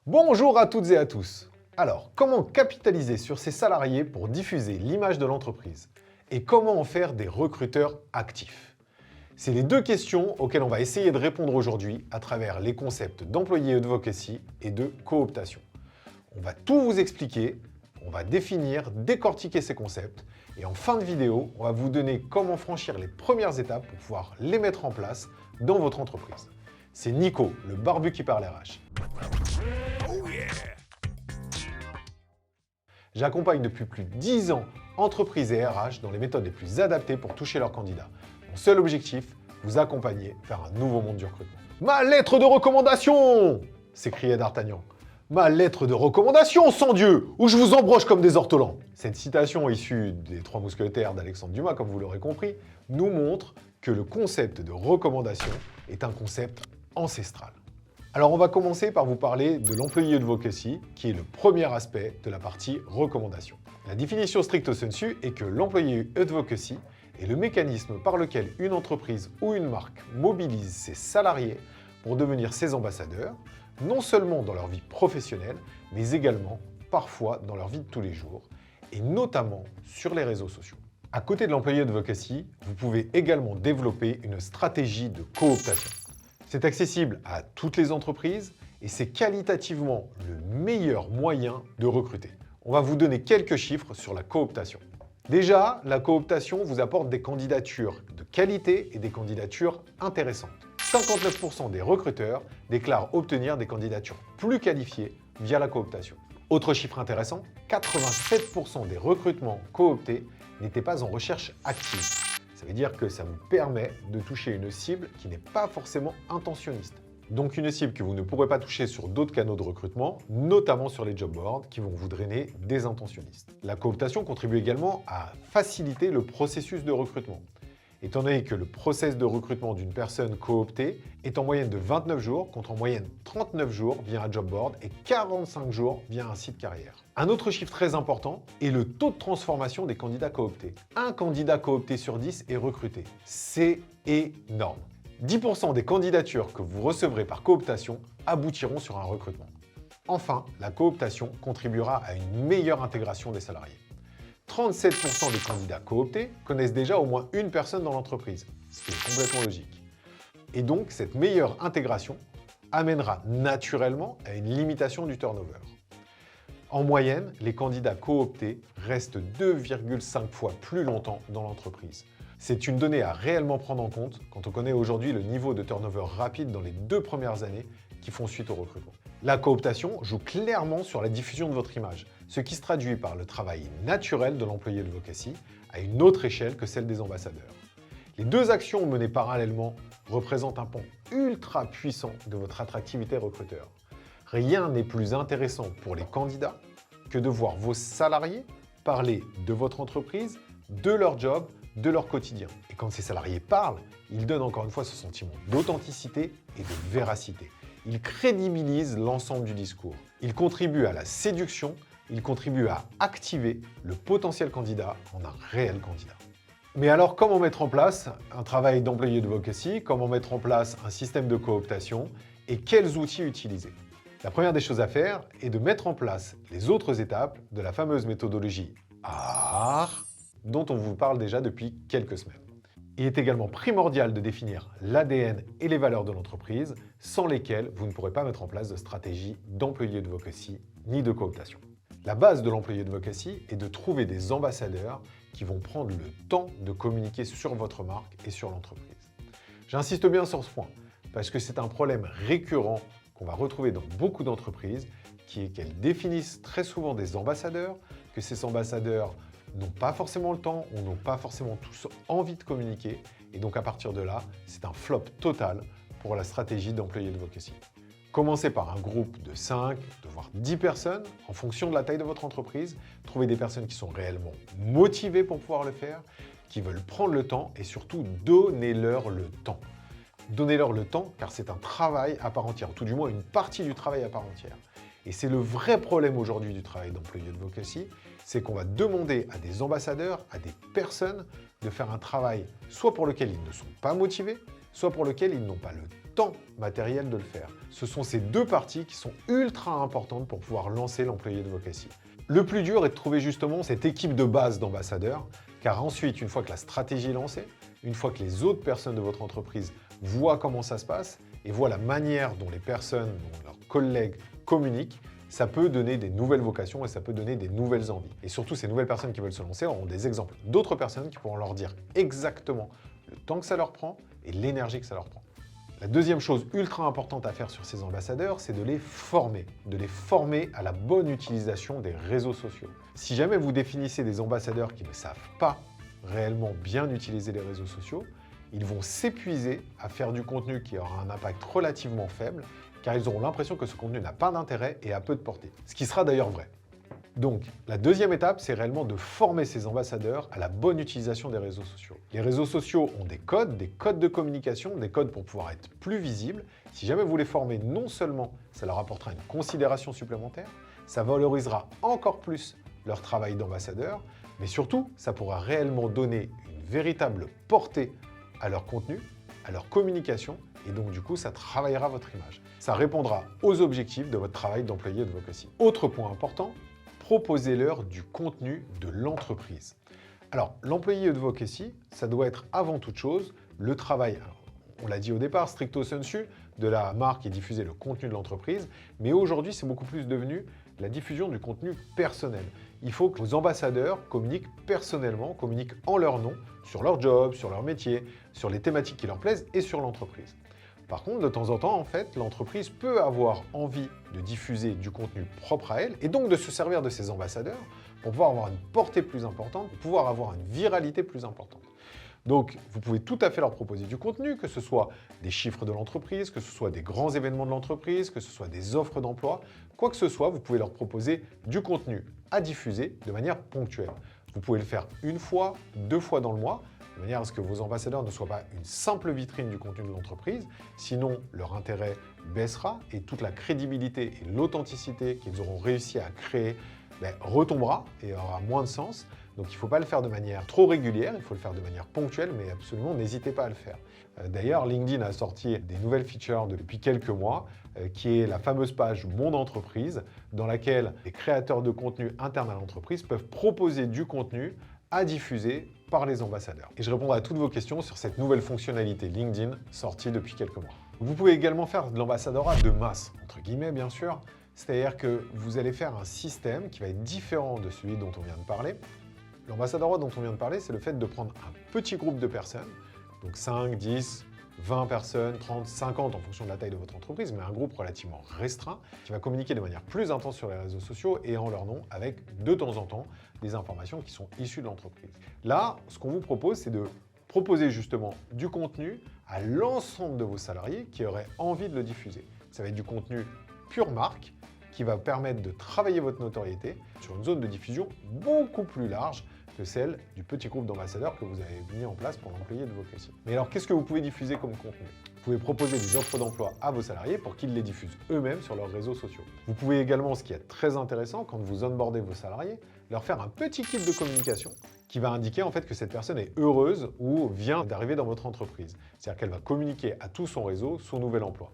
Bonjour à toutes et à tous. Alors, comment capitaliser sur ses salariés pour diffuser l'image de l'entreprise? Et comment en faire des recruteurs actifs? C'est les deux questions auxquelles on va essayer de répondre aujourd'hui à travers les concepts d'employé advocacy et de cooptation. On va tout vous expliquer, on va définir, décortiquer ces concepts, et en fin de vidéo, on va vous donner comment franchir les premières étapes pour pouvoir les mettre en place dans votre entreprise. C'est Nico, le barbu qui parle RH. J'accompagne depuis plus de 10 ans entreprises et RH dans les méthodes les plus adaptées pour toucher leurs candidats. Mon seul objectif, vous accompagner vers un nouveau monde du recrutement. Ma lettre de recommandation! S'écriait D'Artagnan. Ma lettre de recommandation, sang Dieu, où je vous embroche comme des ortolans. Cette citation issue des Trois Mousquetaires d'Alexandre Dumas, comme vous l'aurez compris, nous montre que le concept de recommandation est un concept ancestral. Alors on va commencer par vous parler de l'employé advocacy, qui est le premier aspect de la partie recommandation. La définition stricto sensu est que l'employé advocacy est le mécanisme par lequel une entreprise ou une marque mobilise ses salariés pour devenir ses ambassadeurs, non seulement dans leur vie professionnelle, mais également parfois dans leur vie de tous les jours, et notamment sur les réseaux sociaux. À côté de l'employé advocacy, vous pouvez également développer une stratégie de cooptation. C'est accessible à toutes les entreprises et c'est qualitativement le meilleur moyen de recruter. On va vous donner quelques chiffres sur la cooptation. Déjà, la cooptation vous apporte des candidatures de qualité et des candidatures intéressantes. 59% des recruteurs déclarent obtenir des candidatures plus qualifiées via la cooptation. Autre chiffre intéressant, 87% des recrutements cooptés n'étaient pas en recherche active. Ça veut dire que ça vous permet de toucher une cible qui n'est pas forcément intentionniste. Donc une cible que vous ne pourrez pas toucher sur d'autres canaux de recrutement, notamment sur les job boards qui vont vous drainer des intentionnistes. La cooptation contribue également à faciliter le processus de recrutement. Étant donné que le process de recrutement d'une personne cooptée est en moyenne de 29 jours, contre en moyenne 39 jours via un job board et 45 jours via un site carrière. Un autre chiffre très important est le taux de transformation des candidats cooptés. Un candidat coopté sur 10 est recruté. C'est énorme. 10% des candidatures que vous recevrez par cooptation aboutiront sur un recrutement. Enfin, la cooptation contribuera à une meilleure intégration des salariés. 37% des candidats cooptés connaissent déjà au moins une personne dans l'entreprise, ce qui est complètement logique. Et donc, cette meilleure intégration amènera naturellement à une limitation du turnover. En moyenne, les candidats cooptés restent 2,5 fois plus longtemps dans l'entreprise. C'est une donnée à réellement prendre en compte quand on connaît aujourd'hui le niveau de turnover rapide dans les 2 premières années qui font suite au recrutement. La cooptation joue clairement sur la diffusion de votre image, ce qui se traduit par le travail naturel de l'employé advocacy à une autre échelle que celle des ambassadeurs. Les deux actions menées parallèlement représentent un pont ultra puissant de votre attractivité recruteur. Rien n'est plus intéressant pour les candidats que de voir vos salariés parler de votre entreprise, de leur job, de leur quotidien. Et quand ces salariés parlent, ils donnent encore une fois ce sentiment d'authenticité et de véracité. Ils crédibilisent l'ensemble du discours. Ils contribuent à la séduction, ils contribuent à activer le potentiel candidat en un réel candidat. Mais alors, comment mettre en place un travail d'employé advocacy? Comment mettre en place un système de cooptation? Et quels outils utiliser? La première des choses à faire est de mettre en place les autres étapes de la fameuse méthodologie AR, dont on vous parle déjà depuis quelques semaines. Il est également primordial de définir l'ADN et les valeurs de l'entreprise, sans lesquelles vous ne pourrez pas mettre en place de stratégie d'employé advocacy ni de cooptation. La base de l'employé advocacy est de trouver des ambassadeurs qui vont prendre le temps de communiquer sur votre marque et sur l'entreprise. J'insiste bien sur ce point, parce que c'est un problème récurrent qu'on va retrouver dans beaucoup d'entreprises, qui est qu'elles définissent très souvent des ambassadeurs, que ces ambassadeurs n'ont pas forcément le temps ou n'ont pas forcément tous envie de communiquer. Et donc à partir de là, c'est un flop total pour la stratégie d'employé advocacy. Commencez par un groupe de 5, voire 10 personnes en fonction de la taille de votre entreprise. Trouvez des personnes qui sont réellement motivées pour pouvoir le faire, qui veulent prendre le temps et surtout donnez-leur le temps. Donnez-leur le temps car c'est un travail à part entière, tout du moins une partie du travail à part entière. Et c'est le vrai problème aujourd'hui du travail d'employé advocacy, c'est qu'on va demander à des ambassadeurs, à des personnes, de faire un travail soit pour lequel ils ne sont pas motivés, soit pour lequel ils n'ont pas le temps matériel de le faire. Ce sont ces deux parties qui sont ultra importantes pour pouvoir lancer l'employé advocacy. Le plus dur est de trouver justement cette équipe de base d'ambassadeurs, car ensuite, une fois que la stratégie est lancée, une fois que les autres personnes de votre entreprise voient comment ça se passe et voient la manière dont les personnes, dont leurs collègues communiquent, ça peut donner des nouvelles vocations et ça peut donner des nouvelles envies. Et surtout, ces nouvelles personnes qui veulent se lancer auront des exemples d'autres personnes qui pourront leur dire exactement le temps que ça leur prend et l'énergie que ça leur prend. La deuxième chose ultra importante à faire sur ces ambassadeurs, c'est de les former à la bonne utilisation des réseaux sociaux. Si jamais vous définissez des ambassadeurs qui ne savent pas réellement bien utiliser les réseaux sociaux, ils vont s'épuiser à faire du contenu qui aura un impact relativement faible, car ils auront l'impression que ce contenu n'a pas d'intérêt et a peu de portée. Ce qui sera d'ailleurs vrai. Donc, la deuxième étape, c'est réellement de former ces ambassadeurs à la bonne utilisation des réseaux sociaux. Les réseaux sociaux ont des codes de communication, des codes pour pouvoir être plus visibles. Si jamais vous les formez, non seulement ça leur apportera une considération supplémentaire, ça valorisera encore plus leur travail d'ambassadeur, mais surtout, ça pourra réellement donner une véritable portée à leur contenu, à leur communication, et donc du coup, ça travaillera votre image. Ça répondra aux objectifs de votre travail d'employé advocacy. Autre point important, proposez-leur du contenu de l'entreprise. Alors, l'employé advocacy, ça doit être avant toute chose le travail, on l'a dit au départ, stricto sensu, de la marque et diffuser le contenu de l'entreprise, mais aujourd'hui, c'est beaucoup plus devenu la diffusion du contenu personnel. Il faut que vos ambassadeurs communiquent personnellement, communiquent en leur nom, sur leur job, sur leur métier, sur les thématiques qui leur plaisent et sur l'entreprise. Par contre, de temps en temps, en fait, l'entreprise peut avoir envie de diffuser du contenu propre à elle et donc de se servir de ses ambassadeurs pour pouvoir avoir une portée plus importante, pour pouvoir avoir une viralité plus importante. Donc, vous pouvez tout à fait leur proposer du contenu, que ce soit des chiffres de l'entreprise, que ce soit des grands événements de l'entreprise, que ce soit des offres d'emploi, quoi que ce soit, vous pouvez leur proposer du contenu à diffuser de manière ponctuelle. Vous pouvez le faire une fois, 2 fois dans le mois, de manière à ce que vos ambassadeurs ne soient pas une simple vitrine du contenu de l'entreprise, sinon leur intérêt baissera et toute la crédibilité et l'authenticité qu'ils auront réussi à créer retombera et aura moins de sens. Donc il ne faut pas le faire de manière trop régulière, il faut le faire de manière ponctuelle, mais absolument n'hésitez pas à le faire. D'ailleurs, LinkedIn a sorti des nouvelles features depuis quelques mois, qui est la fameuse page Mon entreprise, dans laquelle les créateurs de contenu internes à l'entreprise peuvent proposer du contenu à diffuser par les ambassadeurs. Et je répondrai à toutes vos questions sur cette nouvelle fonctionnalité LinkedIn sortie depuis quelques mois. Vous pouvez également faire de l'ambassadeurat de masse, entre guillemets bien sûr, c'est-à-dire que vous allez faire un système qui va être différent de celui dont on vient de parler. L'ambassadeurat dont on vient de parler, c'est le fait de prendre un petit groupe de personnes, donc 5, 10, 20 personnes, 30, 50 en fonction de la taille de votre entreprise, mais un groupe relativement restreint qui va communiquer de manière plus intense sur les réseaux sociaux et en leur nom avec de temps en temps des informations qui sont issues de l'entreprise. Là, ce qu'on vous propose, c'est de proposer justement du contenu à l'ensemble de vos salariés qui auraient envie de le diffuser. Ça va être du contenu pure marque qui va permettre de travailler votre notoriété sur une zone de diffusion beaucoup plus large que celle du petit groupe d'ambassadeurs que vous avez mis en place pour l'employé advocacy. Mais alors, qu'est-ce que vous pouvez diffuser comme contenu? Vous pouvez proposer des offres d'emploi à vos salariés pour qu'ils les diffusent eux-mêmes sur leurs réseaux sociaux. Vous pouvez également, ce qui est très intéressant, quand vous onboardez vos salariés, leur faire un petit kit de communication qui va indiquer en fait que cette personne est heureuse ou vient d'arriver dans votre entreprise. C'est-à-dire qu'elle va communiquer à tout son réseau son nouvel emploi.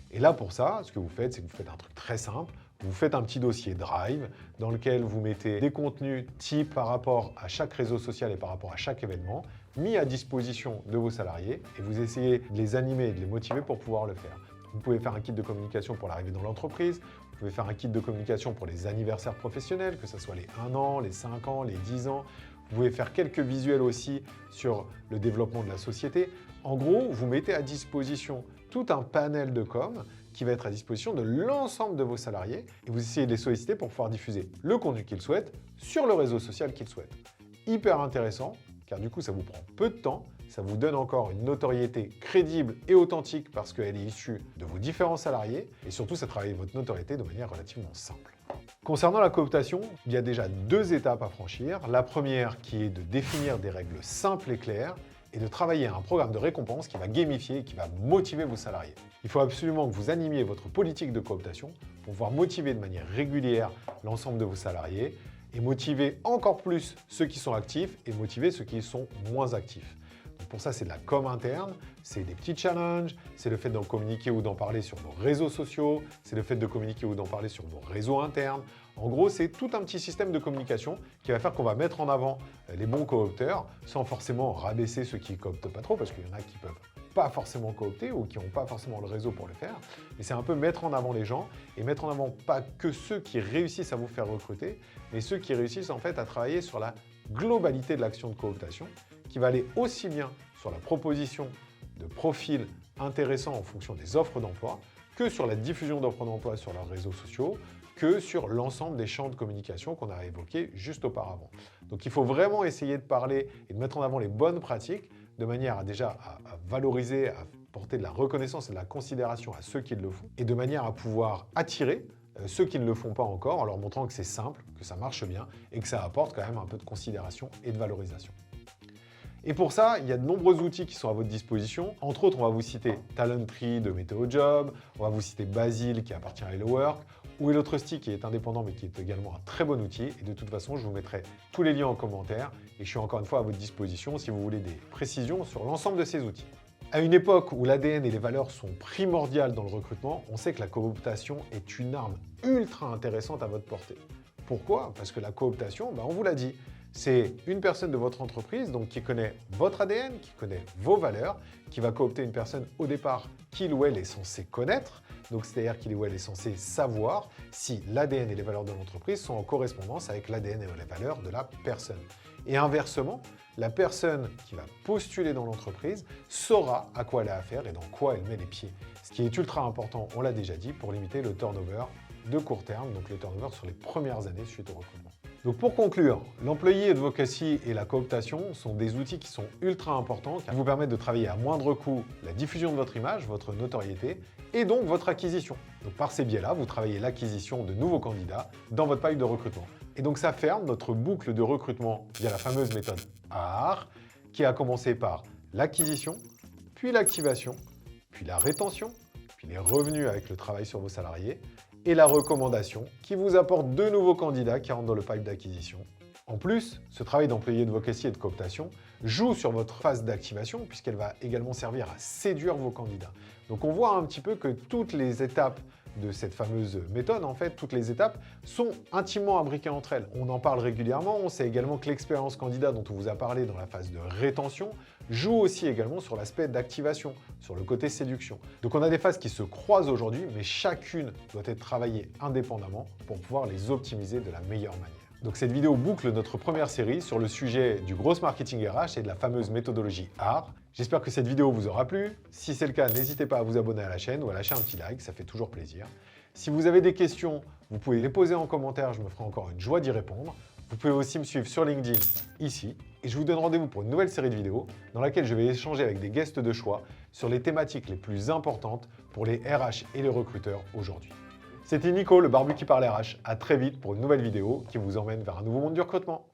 Et là, pour ça, ce que vous faites, c'est que vous faites un truc très simple. Vous faites un petit dossier Drive dans lequel vous mettez des contenus types par rapport à chaque réseau social et par rapport à chaque événement, mis à disposition de vos salariés et vous essayez de les animer et de les motiver pour pouvoir le faire. Vous pouvez faire un kit de communication pour l'arrivée dans l'entreprise, vous pouvez faire un kit de communication pour les anniversaires professionnels, que ce soit les 1 an, les 5 ans, les 10 ans. Vous pouvez faire quelques visuels aussi sur le développement de la société. En gros, vous mettez à disposition tout un panel de com qui va être à disposition de l'ensemble de vos salariés et vous essayez de les solliciter pour pouvoir diffuser le contenu qu'ils souhaitent sur le réseau social qu'ils souhaitent. Hyper intéressant, car du coup, ça vous prend peu de temps, ça vous donne encore une notoriété crédible et authentique parce qu'elle est issue de vos différents salariés et surtout, ça travaille votre notoriété de manière relativement simple. Concernant la cooptation, il y a déjà 2 étapes à franchir. La première qui est de définir des règles simples et claires et de travailler à un programme de récompense qui va gamifier et qui va motiver vos salariés. Il faut absolument que vous animiez votre politique de cooptation pour pouvoir motiver de manière régulière l'ensemble de vos salariés et motiver encore plus ceux qui sont actifs et motiver ceux qui sont moins actifs. Donc pour ça, c'est de la com interne, c'est des petits challenges, c'est le fait d'en communiquer ou d'en parler sur nos réseaux sociaux, c'est le fait de communiquer ou d'en parler sur nos réseaux internes. En gros, c'est tout un petit système de communication qui va faire qu'on va mettre en avant les bons coopteurs sans forcément rabaisser ceux qui cooptent pas trop, parce qu'il y en a qui peuvent pas forcément coopter ou qui n'ont pas forcément le réseau pour le faire. Mais c'est un peu mettre en avant les gens et mettre en avant pas que ceux qui réussissent à vous faire recruter, mais ceux qui réussissent en fait à travailler sur la globalité de l'action de cooptation, qui va aller aussi bien sur la proposition de profils intéressants en fonction des offres d'emploi, que sur la diffusion d'offres d'emploi sur leurs réseaux sociaux, que sur l'ensemble des champs de communication qu'on a évoqués juste auparavant. Donc il faut vraiment essayer de parler et de mettre en avant les bonnes pratiques de manière à déjà à valoriser, à porter de la reconnaissance et de la considération à ceux qui le font, et de manière à pouvoir attirer ceux qui ne le font pas encore en leur montrant que c'est simple, que ça marche bien et que ça apporte quand même un peu de considération et de valorisation. Et pour ça, il y a de nombreux outils qui sont à votre disposition. Entre autres, on va vous citer Talenttree de Météo-Job, on va vous citer Basil qui appartient à Hello Work, ou Elotrusty qui est indépendant mais qui est également un très bon outil. Et de toute façon, je vous mettrai tous les liens en commentaire et je suis encore une fois à votre disposition si vous voulez des précisions sur l'ensemble de ces outils. À une époque où l'ADN et les valeurs sont primordiales dans le recrutement, on sait que la cooptation est une arme ultra intéressante à votre portée. Pourquoi? Parce que la cooptation, on vous l'a dit, c'est une personne de votre entreprise donc qui connaît votre ADN, qui connaît vos valeurs, qui va coopter une personne au départ qu'il ou elle est censé connaître, donc c'est-à-dire qu'il ou elle est censé savoir si l'ADN et les valeurs de l'entreprise sont en correspondance avec l'ADN et les valeurs de la personne. Et inversement, la personne qui va postuler dans l'entreprise saura à quoi elle a affaire et dans quoi elle met les pieds. Ce qui est ultra important, on l'a déjà dit, pour limiter le turnover de court terme, donc le turnover sur les premières années suite au recrutement. Donc pour conclure, l'employé advocacy et la cooptation sont des outils qui sont ultra importants, qui vous permettent de travailler à moindre coût la diffusion de votre image, votre notoriété, et donc votre acquisition. Donc par ces biais-là, vous travaillez l'acquisition de nouveaux candidats dans votre pipe de recrutement. Et donc ça ferme notre boucle de recrutement via la fameuse méthode AAR, qui a commencé par l'acquisition, puis l'activation, puis la rétention, puis les revenus avec le travail sur vos salariés, et la recommandation qui vous apporte de nouveaux candidats qui rentrent dans le pipe d'acquisition. En plus, ce travail d'employé advocacy et de cooptation joue sur votre phase d'activation puisqu'elle va également servir à séduire vos candidats. Donc on voit un petit peu que toutes les étapes de cette fameuse méthode, en fait, toutes les étapes sont intimement imbriquées entre elles. On en parle régulièrement, on sait également que l'expérience candidat dont on vous a parlé dans la phase de rétention joue aussi également sur l'aspect d'activation, sur le côté séduction. Donc on a des phases qui se croisent aujourd'hui, mais chacune doit être travaillée indépendamment pour pouvoir les optimiser de la meilleure manière. Donc cette vidéo boucle notre première série sur le sujet du Growth Marketing RH et de la fameuse méthodologie AR. J'espère que cette vidéo vous aura plu. Si c'est le cas, n'hésitez pas à vous abonner à la chaîne ou à lâcher un petit like, ça fait toujours plaisir. Si vous avez des questions, vous pouvez les poser en commentaire, je me ferai encore une joie d'y répondre. Vous pouvez aussi me suivre sur LinkedIn, ici, et je vous donne rendez-vous pour une nouvelle série de vidéos dans laquelle je vais échanger avec des guests de choix sur les thématiques les plus importantes pour les RH et les recruteurs aujourd'hui. C'était Nico, le barbu qui parle RH. À très vite pour une nouvelle vidéo qui vous emmène vers un nouveau monde du recrutement.